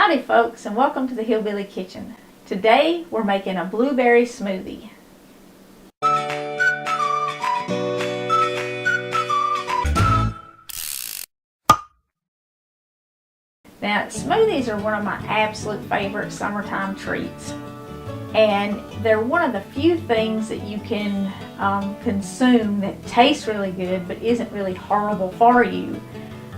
Howdy folks, and welcome to the Hillbilly Kitchen. Today we're making a blueberry smoothie. Now, smoothies are one of my absolute favorite summertime treats, and they're one of the few things that you can consume that tastes really good but isn't really horrible for you.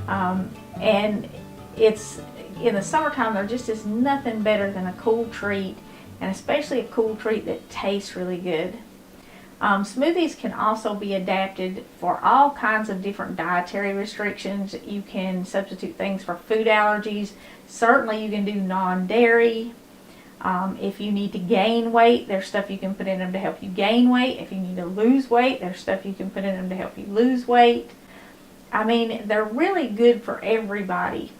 And it's in the summertime, there just is nothing better than a cool treat, and especially a cool treat that tastes really good. Smoothies can also be adapted for all kinds of different dietary restrictions. You can substitute things for food allergies. Certainly you can do non-dairy. If you need to gain weight, there's stuff you can put in them to help you gain weight. If you need to lose weight, there's stuff you can put in them to help you lose weight. I mean, they're really good for everybody.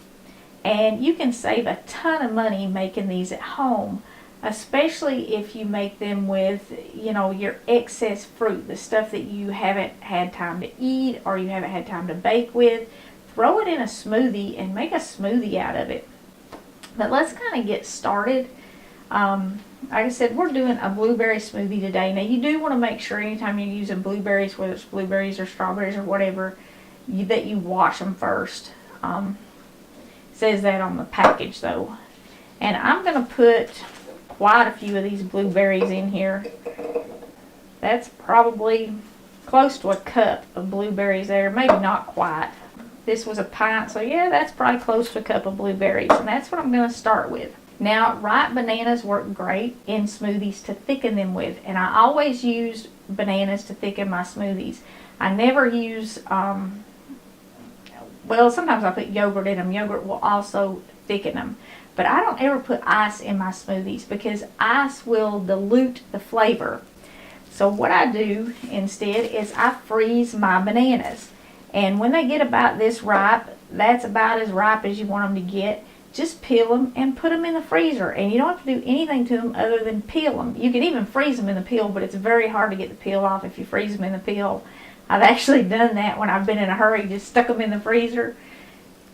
And you can save a ton of money making these at home, especially if you make them with, your excess fruit, the stuff that you haven't had time to eat or you haven't had time to bake with. Throw it in a smoothie and make a smoothie out of it. But let's kind of get started. Like I said, we're doing a blueberry smoothie today. Now, you do want to make sure anytime you're using blueberries, whether it's blueberries or strawberries or whatever, that you wash them first. Says that on the package though. And I'm going to put quite a few of these blueberries in here. That's probably close to a cup of blueberries there, maybe not quite. This was a pint, so yeah, that's probably close to a cup of blueberries, and that's what I'm going to start with. Now, ripe bananas work great in smoothies to thicken them with, and I always use bananas to thicken my smoothies. I never use well, sometimes I put yogurt in them. Yogurt will also thicken them. But I don't ever put ice in my smoothies because ice will dilute the flavor. So what I do instead is I freeze my bananas. And when they get about this ripe, that's about as ripe as you want them to get, just peel them and put them in the freezer. And you don't have to do anything to them other than peel them. You can even freeze them in the peel, but it's very hard to get the peel off if you freeze them in the peel. I've actually done that when I've been in a hurry, just stuck them in the freezer.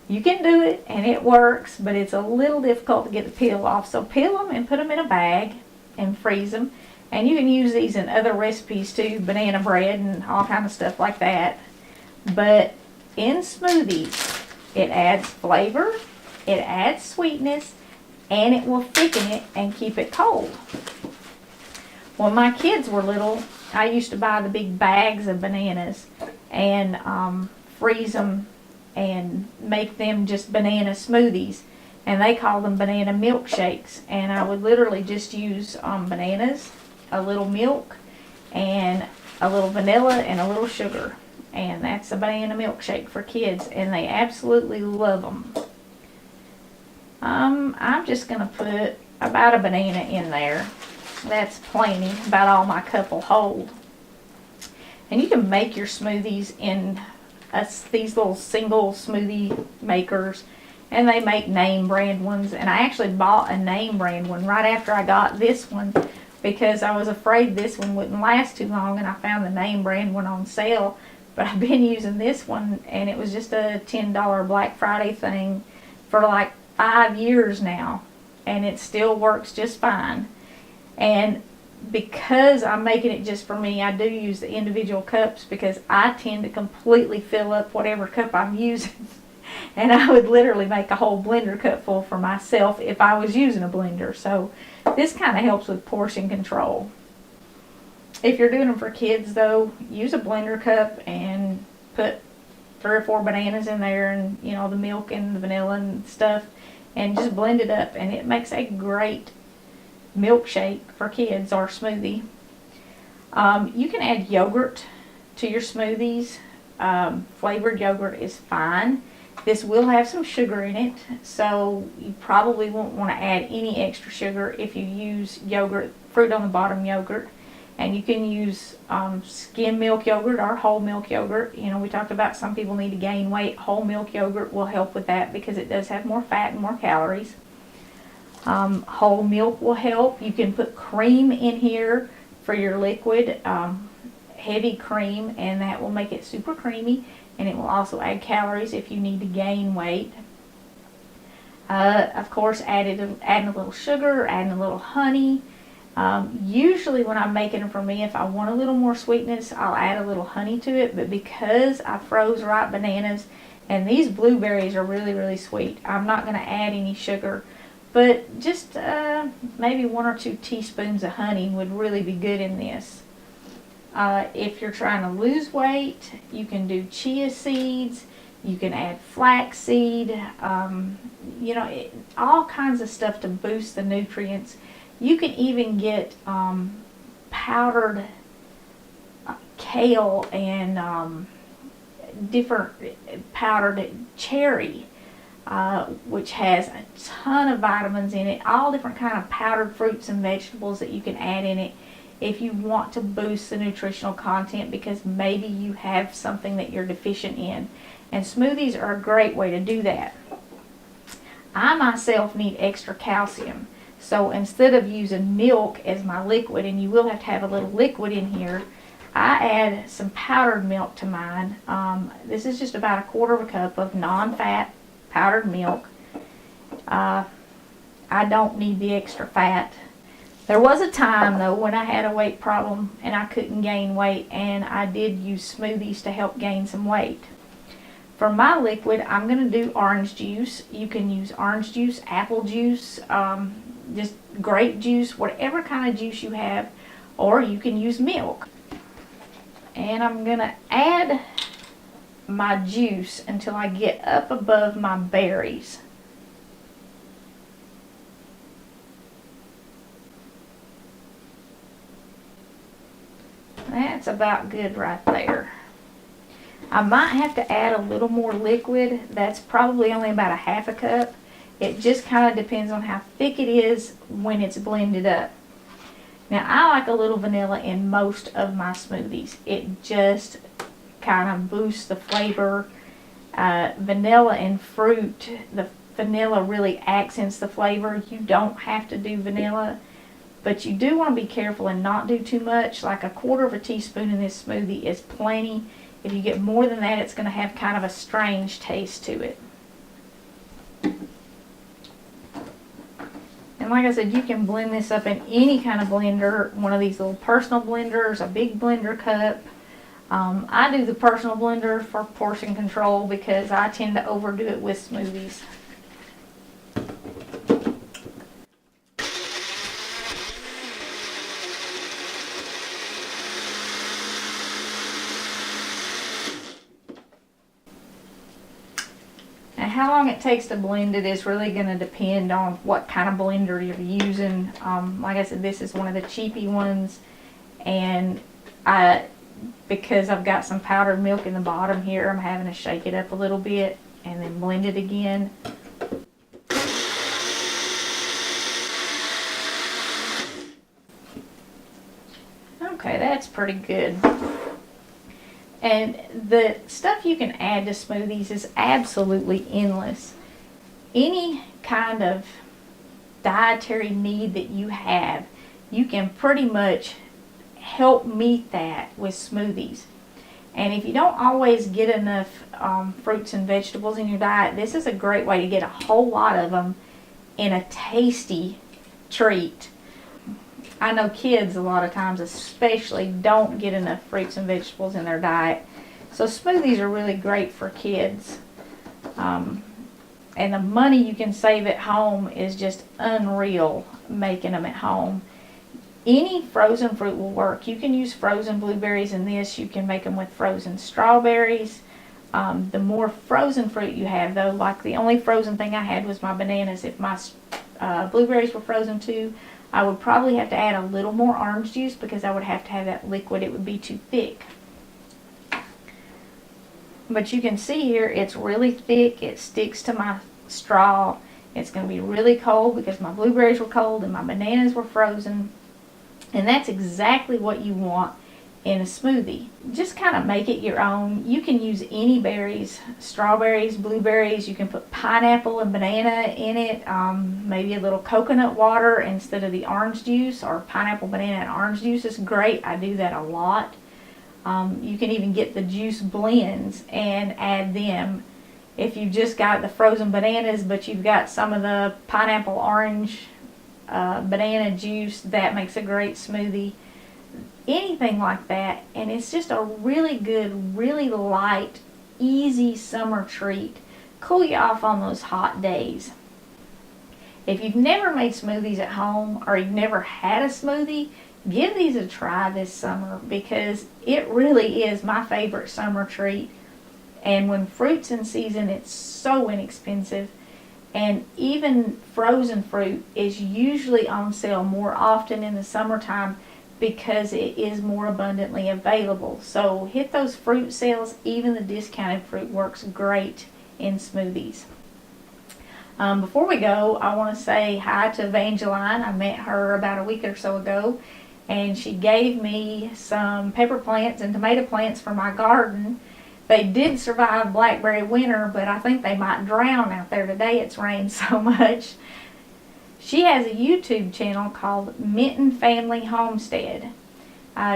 You can do it and it works, but it's a little difficult to get the peel off. So peel them and put them in a bag and freeze them. And you can use these in other recipes too, banana bread and all kind of stuff like that. But in smoothies, it adds flavor, it adds sweetness, and it will thicken it and keep it cold. When my kids were little, I used to buy the big bags of bananas and freeze them and make them just banana smoothies, and they call them banana milkshakes. And I would literally just use bananas, a little milk, and a little vanilla and a little sugar, and that's a banana milkshake for kids, and they absolutely love them. I'm just gonna put about a banana in there. That's plenty, about all my cup will hold. And you can make your smoothies in these little single smoothie makers, and they make name brand ones. And I actually bought a name brand one right after I got this one because I was afraid this one wouldn't last too long, and I found the name brand one on sale. But I've been using this one, and it was just a $10 Black Friday thing for like 5 years now, and it still works just fine. And because I'm making it just for me, I do use the individual cups because I tend to completely fill up whatever cup I'm using. And I would literally make a whole blender cup full for myself if I was using a blender. So this kind of helps with portion control. If you're doing them for kids though, use a blender cup and put 3 or 4 bananas in there, and the milk and the vanilla and stuff, and just blend it up, and it makes a great milkshake for kids or smoothie. You can add yogurt to your smoothies. Flavored yogurt is fine. This will have some sugar in it, so you probably won't want to add any extra sugar if you use yogurt, fruit on the bottom yogurt. And you can use skim milk yogurt or whole milk yogurt. We talked about some people need to gain weight. Whole milk yogurt will help with that because it does have more fat and more calories. Whole milk will help. You can put cream in here for your liquid, heavy cream, and that will make it super creamy, and it will also add calories if you need to gain weight. Of course, adding a little sugar, adding a little honey. Usually when I'm making them for me, if I want a little more sweetness, I'll add a little honey to it. But because I froze ripe bananas, and these blueberries are really, really sweet, I'm not going to add any sugar. But just maybe 1 or 2 teaspoons of honey would really be good in this. If you're trying to lose weight, you can do chia seeds. You can add flaxseed, all kinds of stuff to boost the nutrients. You can even get powdered kale and different powdered cherry, which has a ton of vitamins in it. All different kind of powdered fruits and vegetables that you can add in it if you want to boost the nutritional content, because maybe you have something that you're deficient in. And smoothies are a great way to do that. I myself need extra calcium. So instead of using milk as my liquid, and you will have to have a little liquid in here, I add some powdered milk to mine. This is just about 1/4 cup of non-fat powdered milk. I don't need the extra fat. There was a time though when I had a weight problem and I couldn't gain weight, and I did use smoothies to help gain some weight. For my liquid, I'm going to do orange juice. You can use orange juice, apple juice, just grape juice, whatever kind of juice you have, or you can use milk. And I'm going to add my juice until I get up above my berries. That's about good right there. I might have to add a little more liquid. That's probably only about 1/2 cup. It just kind of depends on how thick it is when it's blended up. Now, I like a little vanilla in most of my smoothies. It just kind of boosts the flavor. Vanilla and fruit, the vanilla really accents the flavor. You don't have to do vanilla, but you do want to be careful and not do too much. Like 1/4 teaspoon in this smoothie is plenty. If you get more than that, it's going to have kind of a strange taste to it. And like I said, you can blend this up in any kind of blender, one of these little personal blenders, a big blender cup. I do the personal blender for portion control because I tend to overdo it with smoothies. How long it takes to blend it is really going to depend on what kind of blender you're using. Like I said, this is one of the cheapy ones, and because I've got some powdered milk in the bottom here, I'm having to shake it up a little bit and then blend it again. Okay, that's pretty good. And the stuff you can add to smoothies is absolutely endless. Any kind of dietary need that you have, you can pretty much help meet that with smoothies. And if you don't always get enough fruits and vegetables in your diet, this is a great way to get a whole lot of them in a tasty treat. I know kids a lot of times especially don't get enough fruits and vegetables in their diet. So smoothies are really great for kids. And the money you can save at home is just unreal making them at home. Any frozen fruit will work. You can use frozen blueberries in this. You can make them with frozen strawberries. The more frozen fruit you have though, like the only frozen thing I had was my bananas. If my blueberries were frozen too, I would probably have to add a little more orange juice because I would have to have that liquid. It would be too thick. But you can see here, it's really thick. It sticks to my straw. It's going to be really cold because my blueberries were cold and my bananas were frozen. And that's exactly what you want in a smoothie. Just kind of make it your own. You can use any berries, strawberries, blueberries. You can put pineapple and banana in it, maybe a little coconut water instead of the orange juice, or pineapple, banana, and orange juice is great. I do that a lot. You can even get the juice blends and add them. If you've just got the frozen bananas, but you've got some of the pineapple orange banana juice, that makes a great smoothie. Anything like that, and it's just a really good, really light, easy summer treat. Cool you off on those hot days. If you've never made smoothies at home, or you've never had a smoothie, give these a try this summer, because it really is my favorite summer treat. And when fruit's in season, it's so inexpensive. And even frozen fruit is usually on sale more often in the summertime because it is more abundantly available. So hit those fruit sales. Even the discounted fruit works great in smoothies. Before we go, I want to say hi to Evangeline. I met her about a week or so ago, and she gave me some pepper plants and tomato plants for my garden. They did survive blackberry winter, but I think they might drown out there today. It's rained so much. She has a YouTube channel called Minton Family Homestead.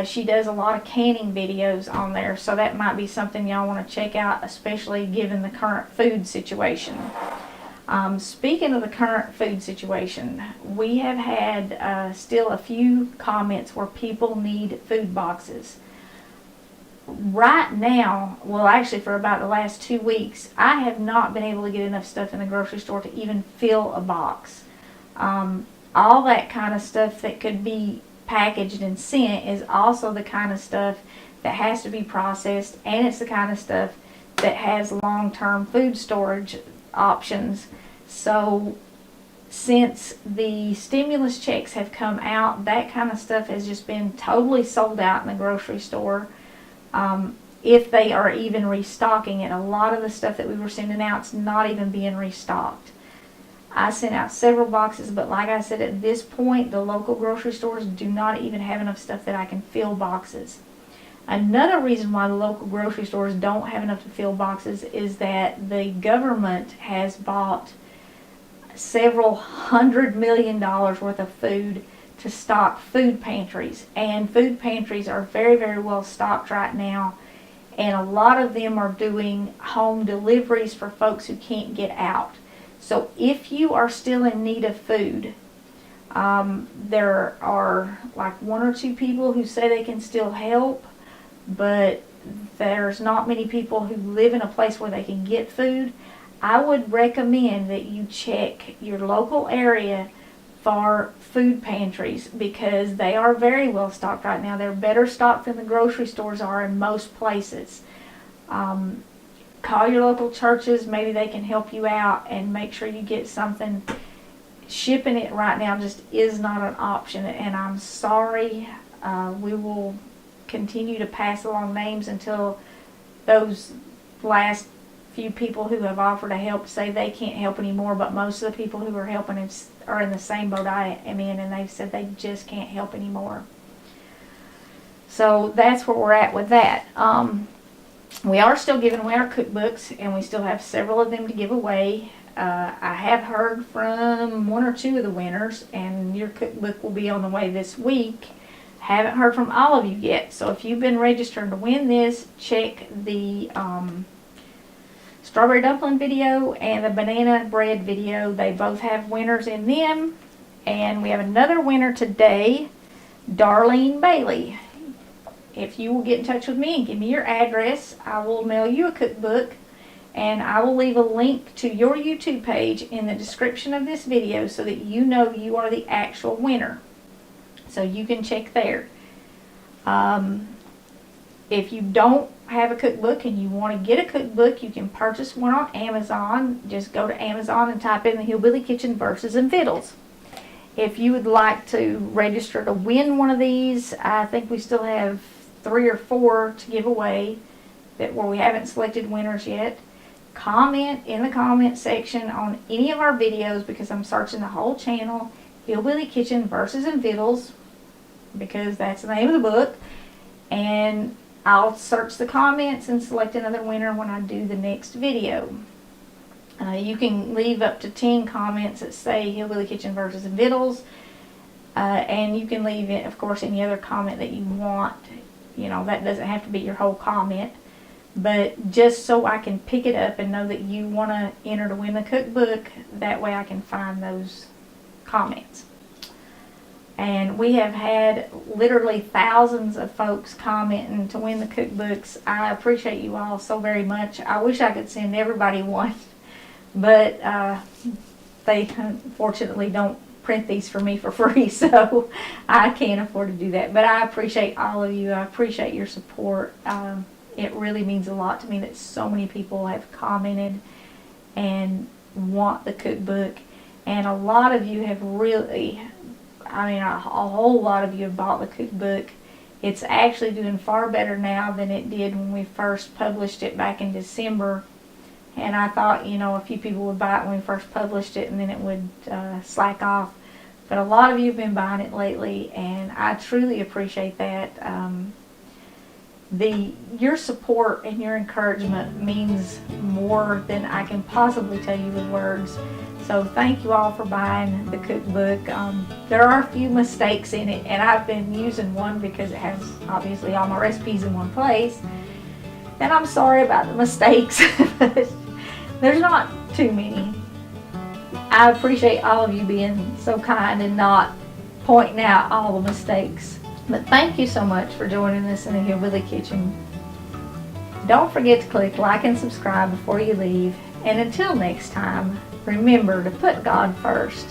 She does a lot of canning videos on there, so that might be something y'all want to check out, especially given the current food situation. Speaking of the current food situation, we have had still a few comments where people need food boxes. Right now, well actually for about the last 2 weeks, I have not been able to get enough stuff in the grocery store to even fill a box. All that kind of stuff that could be packaged and sent is also the kind of stuff that has to be processed, and it's the kind of stuff that has long-term food storage options. So since the stimulus checks have come out, that kind of stuff has just been totally sold out in the grocery store. If they are even restocking it, a lot of the stuff that we were sending out is not even being restocked. I sent out several boxes, but like I said, at this point, the local grocery stores do not even have enough stuff that I can fill boxes. Another reason why the local grocery stores don't have enough to fill boxes is that the government has bought several $100 million worth of food to stock food pantries, and food pantries are very, very well stocked right now, and a lot of them are doing home deliveries for folks who can't get out. So if you are still in need of food, there are like 1 or 2 people who say they can still help, but there's not many people who live in a place where they can get food. I would recommend that you check your local area for food pantries, because they are very well stocked right now. They're better stocked than the grocery stores are in most places. Call your local churches, maybe they can help you out and make sure you get something. Shipping it right now just is not an option, and I'm sorry. We will continue to pass along names until those last few people who have offered to help say they can't help anymore, but most of the people who are helping are in the same boat I am in, and they've said they just can't help anymore. So that's where we're at with that. We are still giving away our cookbooks, and we still have several of them to give away. I have heard from 1 or 2 of the winners, and your cookbook will be on the way this week. Haven't heard from all of you yet, so if you've been registered to win this, check the strawberry dumpling video and the banana bread video. They both have winners in them. And we have another winner today, Darlene Bailey. If you will get in touch with me and give me your address, I will mail you a cookbook, and I will leave a link to your YouTube page in the description of this video so that you know you are the actual winner. So you can check there. If you don't have a cookbook and you want to get a cookbook, you can purchase one on Amazon. Just go to Amazon and type in the Hillbilly Kitchen Verses and Vittles. If you would like to register to win one of these, I think we still have 3 or 4 to give away where we haven't selected winners yet. Comment in the comment section on any of our videos, because I'm searching the whole channel, Hillbilly Kitchen Verses and Vittles, because that's the name of the book, and I'll search the comments and select another winner when I do the next video. You can leave up to 10 comments that say Hillbilly Kitchen Verses and Vittles, and you can leave it, of course, any other comment that you want. You know, that doesn't have to be your whole comment. but just so I can pick it up and know that you want to enter to win the cookbook. That way I can find those comments. And we have had literally thousands of folks commenting to win the cookbooks. I appreciate you all so very much. I wish I could send everybody one, but they unfortunately don't print these for me for free, so I can't afford to do that. But I appreciate all of you. I appreciate your support. It really means a lot to me that so many people have commented and want the cookbook. And a lot of you have really, a whole lot of you have bought the cookbook. It's actually doing far better now than it did when we first published it back in December. And I thought, a few people would buy it when we first published it and then it would slack off. But a lot of you have been buying it lately, and I truly appreciate that. Your support and your encouragement means more than I can possibly tell you with words. So thank you all for buying the cookbook. There are a few mistakes in it, and I've been using one because it has obviously all my recipes in one place. And I'm sorry about the mistakes, but there's not too many. I appreciate all of you being so kind and not pointing out all the mistakes. But thank you so much for joining us in the Hillbilly Kitchen. Don't forget to click like and subscribe before you leave. And until next time, remember to put God first.